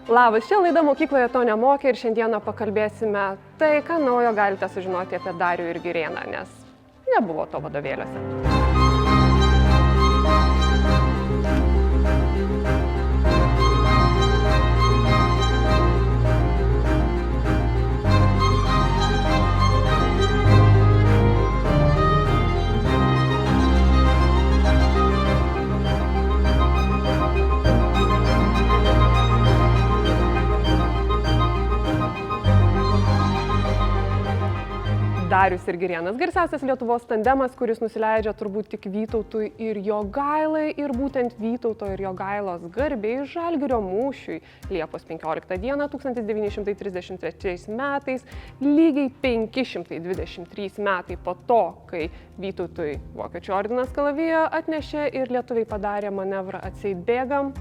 Labas, čia laida Mokykloje to nemokė ir šiandieną pakalbėsime tai, ką naujo galite sužinoti apie Darių ir Girėną, nes nebuvo to vadovėliuose. Darius ir Girėnas - garsiausias Lietuvos tandemas, kuris nusileidžia turbūt tik Vytautui ir Jogailai, ir būtent Vytauto ir Jogailos garbei Žalgirio mūšiui Liepos 15 dieną 1933 metais, lygiai 523 metai po to, kai Vytautui Vokiečių ordinas kalaviją atnešė ir lietuviai padarė manevrą atseit bėgam,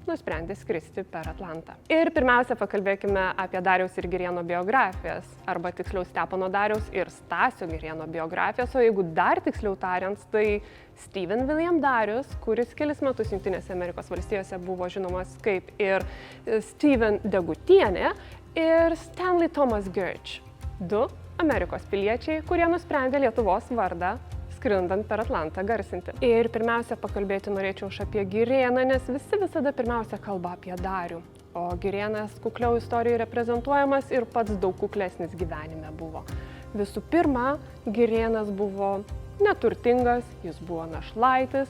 nusprendė skristi per Atlantą. Ir pirmiausia, pakalbėkime apie Dariaus ir Girėno biografijas, arba tiksliau Stepono Dariaus ir Stasio Girėno biografijas, o jeigu dar tiksliau tariant, tai Stephen William Darius, kuris kelis metus Jungtinėse Amerikos valstijose buvo žinomas kaip ir Steven Degutienė, ir Stanley Thomas Gurch, du Amerikos piliečiai, kurie nusprendė Lietuvos vardą skrendant per Atlantą garsinti. Ir pirmiausia, pakalbėti norėčiau apie Girėną, nes visi visada pirmiausia kalba apie Darių. O Girėnas kukliau istorijoje reprezentuojamas ir pats daug kuklesnis gyvenime buvo. Visų pirma, Girėnas buvo neturtingas, jis buvo našlaitis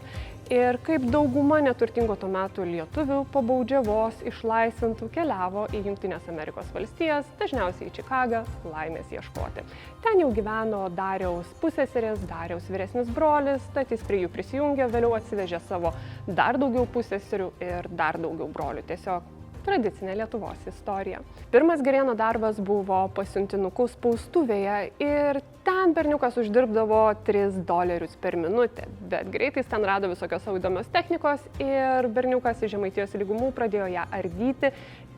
ir kaip dauguma neturtingo tuo metu lietuvių po baudžiavos išlaisvintų keliavo į Jungtinės Amerikos valstijas, dažniausiai į Čikagą, laimės ieškoti. Ten jau gyveno Dariaus pusseserės, Dariaus vyresnis brolis, tad jis prie jų prisijungė, vėliau atsivežė savo dar daugiau pusseserių ir dar daugiau brolių. Tiesiog tradicinė Lietuvos istorija. Pirmas Girėno darbas buvo pasiuntinukų spaustuvėje ir ten berniukas uždirbdavo $3 per minutę, bet greitai jis ten rado visokios savo įdomios technikos ir berniukas iš Žemaitijos lygumų pradėjo ją ardyti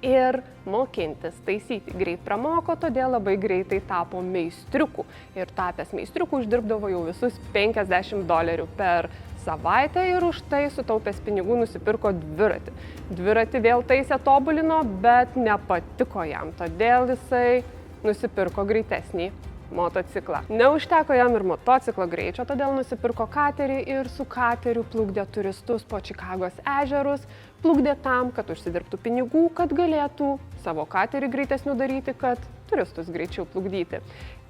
ir mokintis, taisyti. Greit pramoko, todėl labai greitai tapo meistriuku ir tapęs meistriuku uždirbdavo jau visus $50 per savaitę ir už tai sutaupęs pinigų nusipirko dviratį. Dviratį vėl taisė tobulino, bet nepatiko jam, todėl jisai nusipirko greitesnį motociklą. Neužteko jam ir motociklo greičio, todėl nusipirko katerį ir su kateriu plukdė turistus po Čikagos ežerus, plukdė tam, kad užsidirbtų pinigų, kad galėtų savo katerį greitesnių daryti, kad turistus greičiau plukdyti.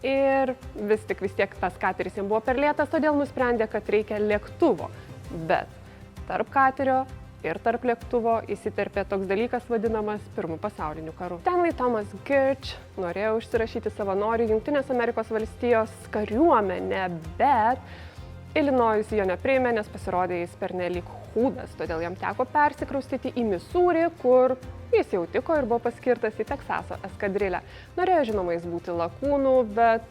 Ir vis tiek tas kateris jam buvo per lėtas, todėl nusprendė, kad reikia lėktuvo. Bet tarp katerio ir tarp lėktuvo įsiterpė toks dalykas vadinamas Pirmu pasauliniu karu. Stanley Thomas Gurch norėjo užsirašyti savanorių Jungtinės Amerikos valstijos kariuomenę, bet Ilinojus jo nepriėmė, nes pasirodė jis pernelyg chūdas, todėl jam teko persikraustyti į Misūrį, kur jis jau tiko ir buvo paskirtas į Teksaso eskadrilę. Norėjo žinoma jis būti lakūnu, bet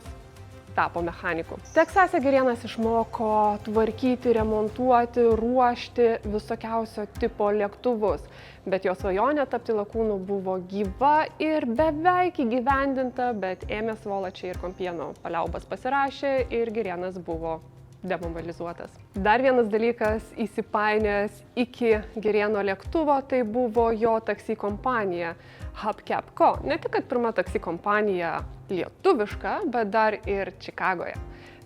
tapo mechaniku. Teksase Girėnas išmoko tvarkyti, remontuoti, ruošti visokiausio tipo lėktuvus, bet jo svajonė tapti lakūnu buvo gyva ir beveik įgyvendinta, bet ėmė svolačiai ir kompieno paliaubas pasirašė ir Girėnas buvo demobilizuotas. Dar vienas dalykas įsipainėjęs iki Girėno lėktuvo, tai buvo jo taksi kompanija Hubcap Co. Ne tik, kad pirma taksi kompanija lietuviška, bet dar ir Čikagoje.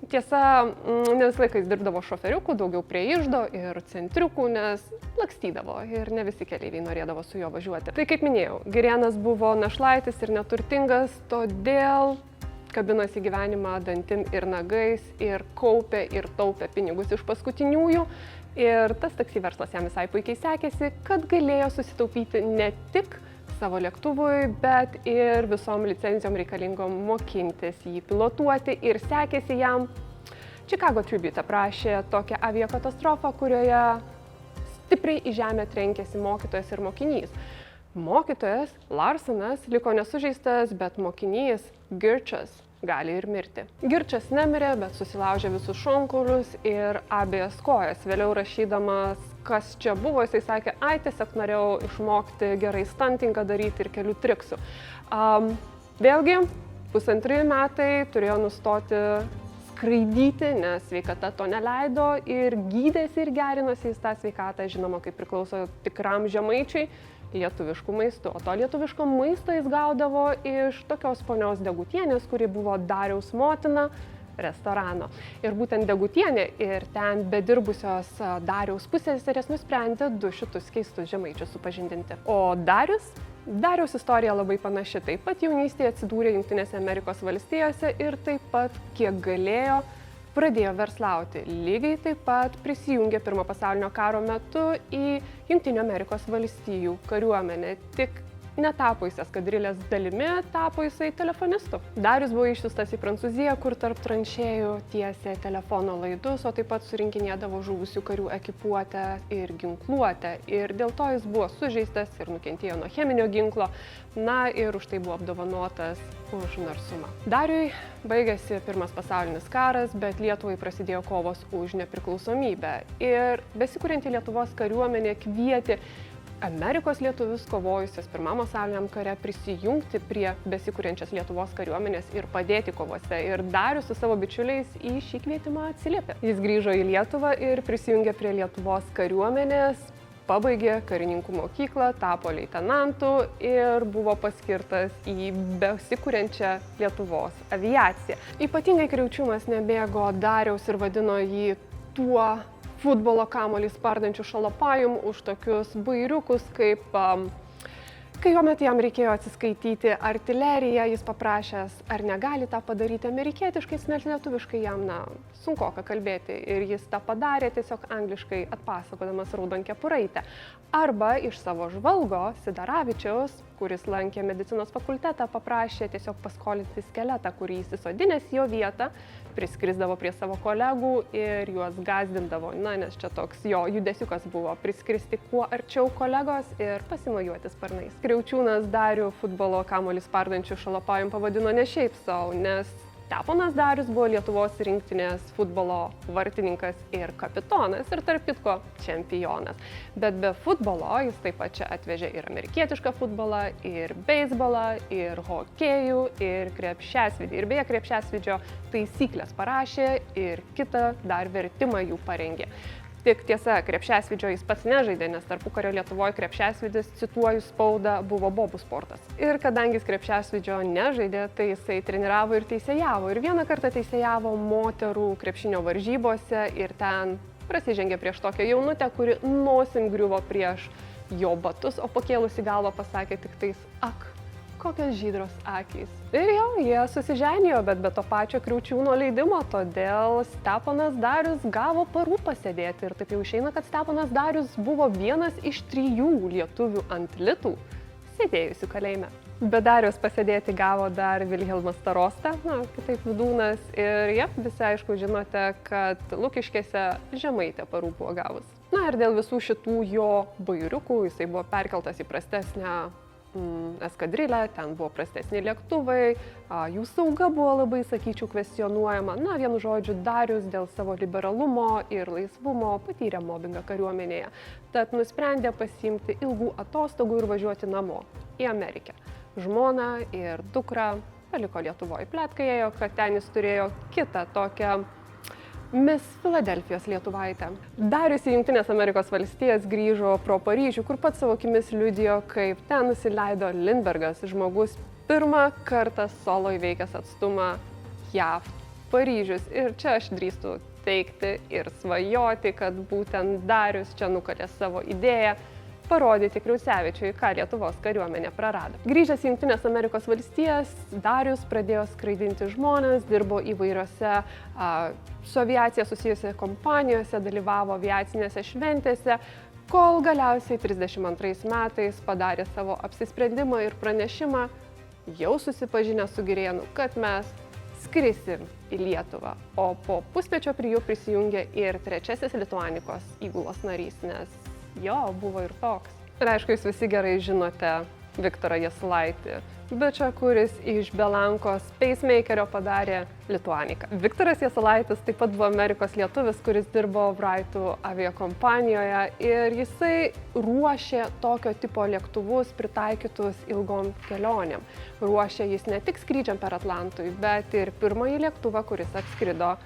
Tiesa, ne visą laiką jis dirbdavo šoferiukų, daugiau prie iždo ir centriukų, nes lakstydavo ir ne visi keleiviai norėdavo su juo važiuoti. Tai kaip minėjau, Girėnas buvo našlaitis ir neturtingas, todėl kabinosi gyvenimą dantim ir nagais ir kaupė ir taupė pinigus iš paskutiniųjų. Ir tas taksi verslas jam visai puikiai sekėsi, kad galėjo susitaupyti ne tik savo lėktuvui, bet ir visom licencijom reikalingom mokintis jį pilotuoti ir sekėsi jam. Chicago Tribune aprašė tokią aviakatastrofą, kurioje stipriai į žemę trenkėsi mokytojas ir mokinys. Mokytojas Larsonas liko nesužeistas, bet mokinys Gurchas gali ir mirti. Gurchas nemirė, bet susilaužė visus šonkaulius ir abejas kojas. Vėliau rašydamas, kas čia buvo, jisai sakė, tiesiog norėjau išmokti gerai stuntingą daryti ir kelių triksų. Vėlgi, 1,5 metai turėjo nustoti skraidyti, nes sveikata to neleido ir gydėsi ir gerinosi jis tą sveikatą, žinoma, kaip priklauso tikram žemaičiui. lietuviškų maistų. O to lietuviško maisto jis gaudavo iš tokios ponios Degutienės, kuri buvo Dariaus motina, restorano. Ir būtent Degutienė ir ten bedirbusios Dariaus pusseserės nusprendė du šitus keistus žemaičius supažindinti. O Dariaus istorija labai panaši. Taip pat jaunystėje atsidūrė Jungtinėse Amerikos valstijose ir taip pat, kiek galėjo, pradėjo verslauti. Lygiai taip pat prisijungė Pirmo pasaulinio karo metu į Jungtinių Amerikos valstijų kariuomenę. Tik netapo jis eskadrilės dalimi, tapo jisai telefonistu. Darius buvo išsiųstas į Prancūziją, kur tarp tranšėjų tiesė telefono laidus, o taip pat surinkinėdavo žuvusių karių ekipuotę ir ginkluotę. Ir dėl to jis buvo sužeistas ir nukentėjo nuo cheminio ginklo, na ir už tai buvo apdovanotas už narsumą. Dariui baigėsi Pirmas pasaulinis karas, bet Lietuvai prasidėjo kovos už nepriklausomybę. Ir besikurianti Lietuvos kariuomenė kvietė Amerikos lietuvius kovojusios Pirmam pasauliniam kare prisijungti prie besikuriančios Lietuvos kariuomenės ir padėti kovose. Ir Darius su savo bičiuliais į šį kvietimą atsiliepė. Jis grįžo į Lietuvą ir prisijungė prie Lietuvos kariuomenės, pabaigė karininkų mokyklą, tapo leitenantu ir buvo paskirtas į besikuriančią Lietuvos aviaciją. Ypatingai Kriaučiūnas nemėgo Dariaus ir vadino jį tuo futbolo kamuolį spardančių šalapajum už tokius bairiukus, kaip kai jo metu jam reikėjo atsiskaityti artileriją, jis paprašęs, ar negali tą padaryti amerikietiškai, nes lietuviškai jam, sunkoka kalbėti. Ir jis tą padarė tiesiog angliškai atpasakodamas Raudonkepuraitę. Arba iš savo žvalgo Sidaravičiaus, kuris lankė medicinos fakultetą, paprašė tiesiog paskolinti skeletą, kurį įsisodinęs jo vietą, priskrisdavo prie savo kolegų ir juos gąsdindavo. Nes čia toks jo judesiukas buvo priskristi kuo arčiau kolegos ir pasimojuoti sparnais. Kriaučiūnas Darių futbolo kamuolį spardančių šalapajum pavadino ne šiaip savo, nes Steponas Darius buvo Lietuvos rinktinės futbolo vartininkas ir kapitonas ir tarp kitko čempionas. Bet be futbolo jis taip pat čia atvežė ir amerikietišką futbolą, ir beisbolą, ir hokėjų, ir krepšiasvydį. Ir beje, krepšiasvydžio taisyklės parašė ir kitą dar vertimą jų parengė. Tik tiesa, krepšiasvydžio jis pats nežaidė, nes tarpukario Lietuvoje krepšiasvydis, cituoju spaudą, buvo bobų sportas. Ir kadangi jis krepšiasvydžio nežaidė, tai jisai treniravo ir teisėjavo. Ir vieną kartą teisėjavo moterų krepšinio varžybose ir ten prasižengė prieš tokią jaunutę, kuri nosim griuvo prieš jo batus, o pakėlusi galvą pasakė tik tais, ak, kokios žydros akys. Ir jau, jie susiženėjo, bet be to pačio Kriaučiūno leidimo, todėl Steponas Darius gavo parų pasėdėti. Ir taip jau išeina, kad Steponas Darius buvo vienas iš 3 lietuvių ant litų sėdėjusių kalėjime. Be Dariaus pasėdėti gavo dar Vilhelmas Starosta, kitaip Vidūnas. Ir visi aišku žinote, kad Lukiškėse Žemaitė parų buvo gavus. Ir dėl visų šitų jo bairiukų jisai buvo perkeltas į prastesnę eskadrilę, ten buvo prastesni lėktuvai, jų sauga buvo labai, sakyčiau, kvestionuojama. Vienu žodžiu, Darius dėl savo liberalumo ir laisvumo patyrė mobingą kariuomenėje. Tad nusprendė pasiimti ilgų atostogų ir važiuoti namo į Ameriką. Žmona ir dukra paliko Lietuvoje. Pletkai ėjo, kad ten jis turėjo kitą tokią Miss Filadelfijos lietuvaitę. Darius į Jungtinės Amerikos valstijas grįžo pro Paryžių, kur pats savo akimis liudijo, kaip ten nusileido Lindbergas, žmogus pirmą kartą solo įveikęs atstumą JAV Paryžius. Ir čia aš drįstu teigti ir svajoti, kad būtent Darius čia nukalė savo idėją parodyti Kriaucevičiui, ką Lietuvos kariuomenė prarado. Grįžęs į Jungtinės Amerikos valstijas, Darius pradėjo skraidinti žmones, dirbo įvairiose su aviacija susijusiose kompanijose, dalyvavo aviacinėse šventėse, kol galiausiai 32 metais padarė savo apsisprendimą ir pranešimą, jau susipažinę su Girėnu, kad mes skrisim į Lietuvą. O po pusmečio prie jų prisijungė ir 3. Lituanikos įgulos narys, nes jo, buvo ir toks. Ir aišku, jūs visi gerai žinote Viktorą Jasulaitį, bičą, kuris iš Belankos pacemakerio padarė Lituaniką. Viktoras Jasulaitis taip pat buvo Amerikos lietuvis, kuris dirbo Wrightų aviakompanijoje ir jisai ruošė tokio tipo lėktuvus pritaikytus ilgom kelionėm. Ruošė jis ne tik skrydžiam per Atlantui, bet ir pirmąjį lėktuvą, kuris atskrido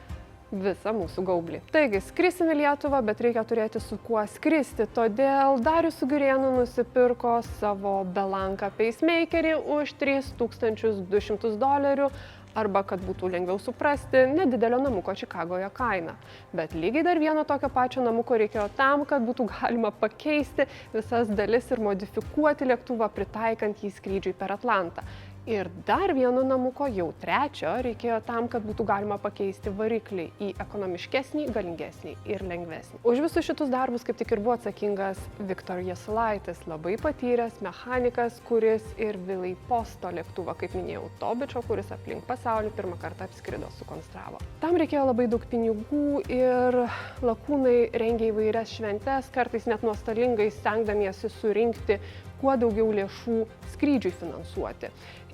visą mūsų gaublį. Taigi, skrisim į Lietuvą, bet reikia turėti su kuo skristi, todėl Darius su Girėnu nusipirko savo Belanką pacemakerį už $3200, arba, kad būtų lengviau suprasti, nedidelio namuko Čikagoje kainą. Bet lygiai dar vieno tokio pačio namuko reikėjo tam, kad būtų galima pakeisti visas dalis ir modifikuoti lėktuvą, pritaikant jį skrydžiui per Atlantą. Ir dar vieno namuko, jau trečio, reikėjo tam, kad būtų galima pakeisti variklį į ekonomiškesnį, galingesnį ir lengvesnį. Už visus šitus darbus kaip tik ir buvo atsakingas Victor Jasulaitis, labai patyręs mechanikas, kuris ir Wiley Posto lėktuvą, kaip minėjau, to bičo, kuris aplink pasaulį pirmą kartą apskrido, sukonstravo. Tam reikėjo labai daug pinigų ir lakūnai rengė įvairias šventes, kartais net nuostolingai stengdamiesi surinkti kuo daugiau lėšų skrydžiui finansuoti.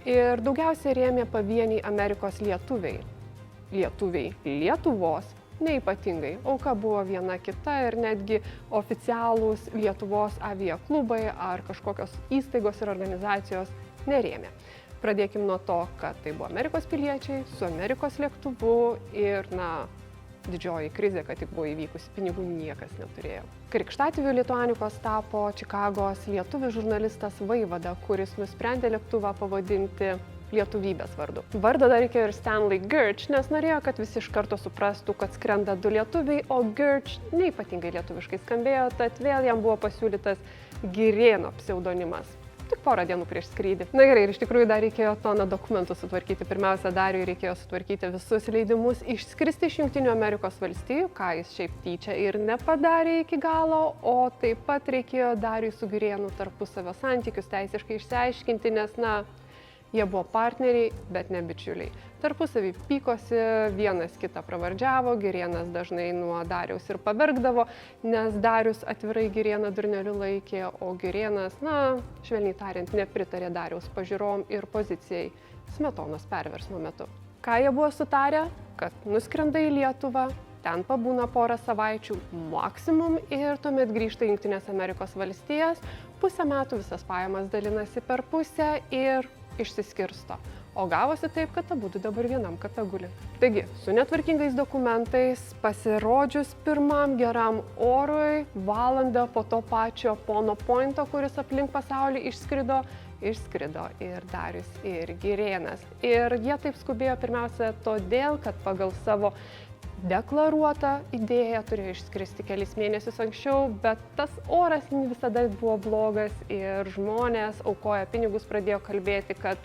Ir daugiausiai rėmė pavieniai Amerikos lietuviai. Lietuvos neypatingai. Auka buvo viena kita ir netgi oficialūs Lietuvos aviaklubai ar kažkokios įstaigos ir organizacijos nerėmė. Pradėkim nuo to, kad tai buvo Amerikos piliečiai su Amerikos lėktuvu ir, didžioji krizė, kad tik buvo įvykusi, pinigų niekas neturėjo. Krikštatėviu Lituanikos tapo Čikagos lietuvių žurnalistas Vaivada, kuris nusprendė lėktuvą pavadinti lietuvybės vardu. Vardą dar reikėjo ir Stanley Girch, nes norėjo, kad visi iš karto suprastų, kad skrenda du lietuviai, o Girch neypatingai lietuviškai skambėjo, tad vėl jam buvo pasiūlytas Girėno pseudonimas. Tik porą dienų prieš skrydį. Na gerai, ir iš tikrųjų dar reikėjo toną dokumentų sutvarkyti. Pirmiausia, Dariui reikėjo sutvarkyti visus leidimus išskristi iš Jungtinių Amerikos valstijų, ką jis šiaip tyčia ir nepadarė iki galo, o taip pat reikėjo Dariui su Girėnu tarpusavio santykius teisiškai išsiaiškinti, nes, jie buvo partneriai, bet ne bičiuliai. Tarpusavį pykosi, vienas kitą pravardžiavo, Girėnas dažnai nuo Dariaus ir paverkdavo, nes Darius atvirai Girėną durneliu laikė, o Girėnas, švelniai tariant, nepritarė Dariaus pažiūrom ir pozicijai Smetonos perversmo metu. Ką jie buvo sutarę? Kad nuskrenda į Lietuvą, ten pabūna porą savaičių maksimum ir tuomet grįžta į Jungtines Amerikos valstijas, pusę metų visas pajamas dalinasi per pusę ir išsiskirsto. O gavosi taip, kad abudu dabar vienam kape guli. Taigi, su netvarkingais dokumentais, pasirodžius pirmam geram orui, valandą po to pačio pono Pointo, kuris aplink pasaulį išskrido ir Darius, ir Girėnas. Ir jie taip skubėjo pirmiausia todėl, kad pagal savo deklaruotą idėją turėjo išskristi kelis mėnesius anksčiau, bet tas oras visada buvo blogas ir žmonės aukoja pinigus, pradėjo kalbėti, kad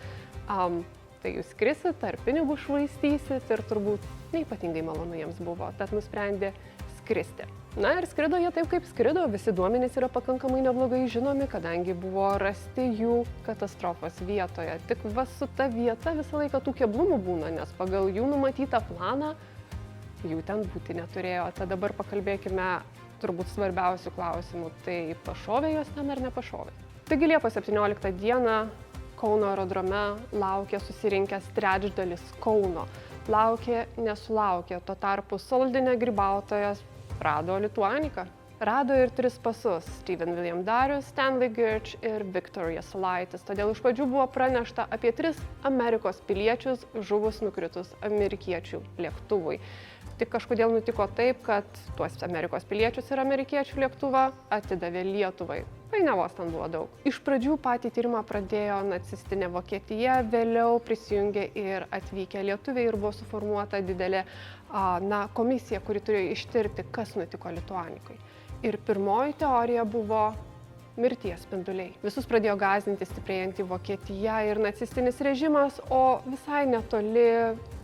tai jūs skrisit ar pinigų švaistysit ir turbūt neypatingai malonu jiems buvo, tad nusprendė skristi. Na ir skrido jie taip, kaip skrido, visi duomenys yra pakankamai neblogai žinomi, kadangi buvo rasti jų katastrofos vietoje. Tik su ta vieta visą laiką tų keblumų būna, nes pagal jų numatytą planą jų ten būti neturėjo. Tad dabar pakalbėkime turbūt svarbiausių klausimų, tai pašovė jos ten ar nepašovė. Taigi Liepos 17 dieną Kauno aerodrome laukė susirinkęs trečdalis Kauno. Laukė, nesulaukė, tuo tarpu Soldine grybautojas rado Lituaniką. Rado ir 3 pasus – Stephen William Darius, Stanley Girch ir Victor Jasulaitis. Todėl iš pradžių buvo pranešta apie 3 Amerikos piliečius žuvus nukritus amerikiečių lėktuvui. Tik kažkodėl nutiko taip, kad tuos Amerikos piliečius ir amerikiečių lėktuvą atidavė Lietuvai. Painiavos ten buvo daug. Iš pradžių patį tyrimą pradėjo nacistinė Vokietija, vėliau prisijungė ir atvykę lietuviai ir buvo suformuota didelė komisija, kuri turėjo ištirti, kas nutiko Lituanikai. Ir pirmoji teorija buvo mirties spinduliai. Visus pradėjo gąsdinti stiprėjantį Vokietiją ir nacistinis režimas, o visai netoli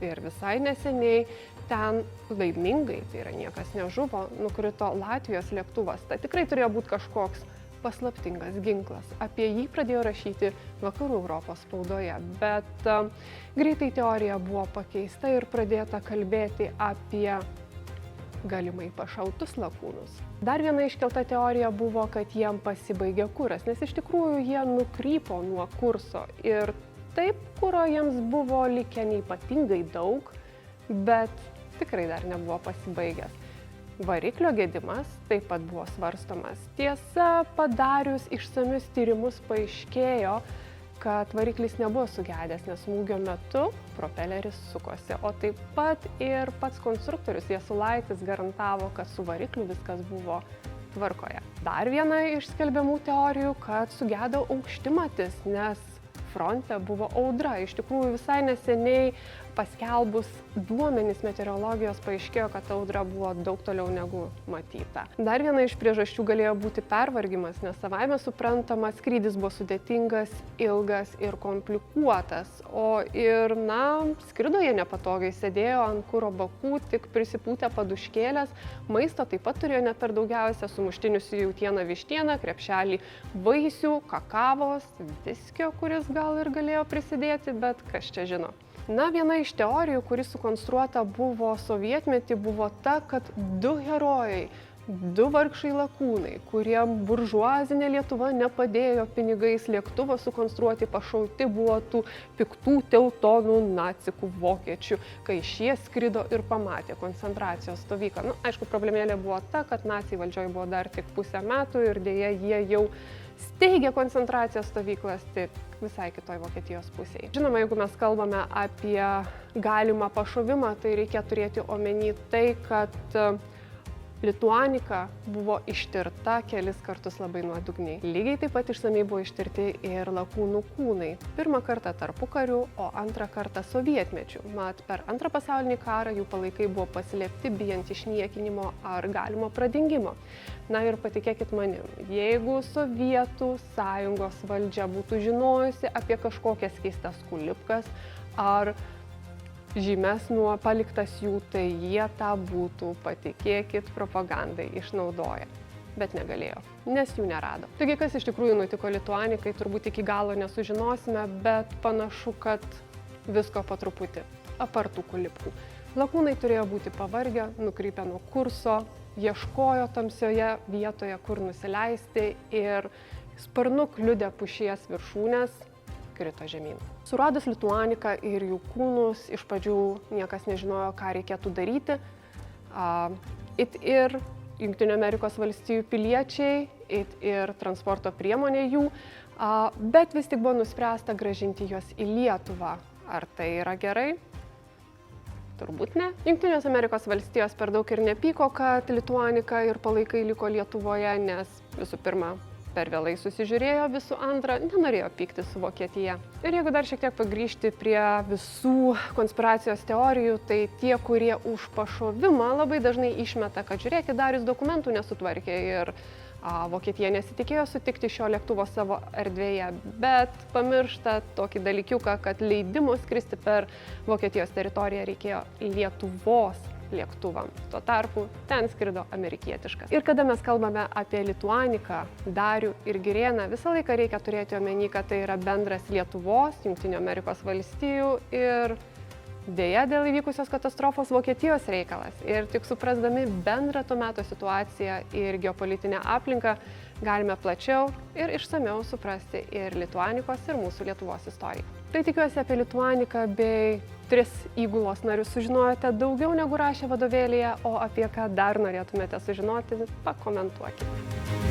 ir visai neseniai ten laimingai, tai yra niekas nežuvo, nukrito Latvijos lėktuvas. Tai tikrai turėjo būti kažkoks paslaptingas ginklas. Apie jį pradėjo rašyti vakarų Europos spaudoje, bet greitai teorija buvo pakeista ir pradėta kalbėti apie galimai pašautus lakūnus. Dar viena iškelta teorija buvo, kad jiem pasibaigė kuras, nes iš tikrųjų jie nukrypo nuo kurso ir taip kuro jiems buvo likę neypatingai daug, bet tikrai dar nebuvo pasibaigęs. Variklio gedimas taip pat buvo svarstomas. Tiesa, padarius išsamius tyrimus paaiškėjo, kad variklis nebuvo sugedęs, nes smūgio metu propeleris sukosi, o taip pat ir pats konstruktorius Jasulaitis garantavo, kad su varikliu viskas buvo tvarkoje. Dar viena iš skelbiamų teorijų, kad sugedo aukštimatis, nes fronte buvo audra. Iš tikrųjų, visai neseniai paskelbus duomenys meteorologijos paaiškėjo, kad audra buvo daug toliau negu matyta. Dar viena iš priežasčių galėjo būti pervargimas, nes savaime suprantama, skrydis buvo sudėtingas, ilgas ir komplikuotas. O ir, skrido jie nepatogiai, sėdėjo ant kuro bakų, tik prisipūtę paduškėlės, maisto taip pat turėjo net per daugiausia, sumuštinius į jautieną vištieną, krepšelį vaisių, kakavos, viskio, kuris gal ir galėjo prisidėti, bet kas čia žino. Viena iš teorijų, kuri sukonstruota buvo sovietmetį, buvo ta, kad du herojai, du vargšai lakūnai, kuriem buržuazinė Lietuva nepadėjo pinigais lėktuvo sukonstruoti, pašauti buvo tų piktų teutonų nacikų vokiečių, kai šie skrido ir pamatė koncentracijos stovyklą. Aišku, problemėlė buvo ta, kad naciai valdžioje buvo dar tik pusę metų ir dėja jie jau steigė koncentracijos stovyklas tik visai kitoj Vokietijos pusėje. Žinoma, jeigu mes kalbame apie galimą pašovimą, tai reikia turėti omeny tai, kad Lituanika buvo ištirta kelis kartus labai nuodugniai. Lygiai taip pat išsamiai buvo ištirti ir lakūnų kūnai. Pirmą kartą tarpukariu, o antrą kartą sovietmečiu. Mat, per Antrą pasaulinį karą jų palaikai buvo paslėpti bijant išniekinimo ar galimo pradingimo. Ir patikėkit manim, jeigu Sovietų sąjungos valdžia būtų žinojusi apie kažkokias keistas kulipkas ar žymes paliktas jų, tai jie tą būtų, patikėkit, propagandai išnaudoję. Bet negalėjo, nes jų nerado. Taigi, kas iš tikrųjų nutiko Lituanikai, turbūt iki galo nesužinosime, bet panašu, kad visko po truputį, apart tų kulipkų. Lakūnai turėjo būti pavargę, nukrypę nuo kurso, ieškojo tamsioje vietoje, kur nusileisti ir sparnu kliudę pušies viršūnės krito žemyn. Suradus Lituaniką ir jų kūnus, iš pradžių niekas nežinojo, ką reikėtų daryti. Ir Jungtinių Amerikos valstijų piliečiai, ir transporto priemonė jų, bet vis tik buvo nuspręsta grąžinti juos į Lietuvą. Ar tai yra gerai? Turbūt ne. Jungtinės Amerikos valstijos per daug ir nepyko, kad Lituanika ir palaikai liko Lietuvoje, nes visų pirma, per vėlai susižiūrėjo, visų antra, nenorėjo pykti su Vokietija. Ir jeigu dar šiek tiek pagrįžti prie visų konspiracijos teorijų, tai tie, kurie už pašovimą labai dažnai išmeta, kad žiūrėkit, Darius dokumentų nesutvarkė ir Vokietija nesitikėjo sutikti šio lėktuvo savo erdvėje, bet pamiršta tokį dalykiuką, kad leidimo skristi per Vokietijos teritoriją reikėjo Lietuvos lėktuvams. Tuo tarpu ten skrido amerikietiškas. Ir kada mes kalbame apie Lituaniką, Darių ir Girėną, visą laiką reikia turėti omeny, kad tai yra bendras Lietuvos, Jungtinių Amerikos valstijų ir dėja dėl įvykusios katastrofos Vokietijos reikalas. Ir tik suprasdami bendrą to meto situaciją ir geopolitinę aplinką, galime plačiau ir išsamiau suprasti ir Lituanikos, ir mūsų Lietuvos istoriją. Tai tikiuosi apie Lituaniką bei 3 įgulos narius sužinojote daugiau negu rašė vadovėlyje, o apie ką dar norėtumėte sužinoti, pakomentuokite.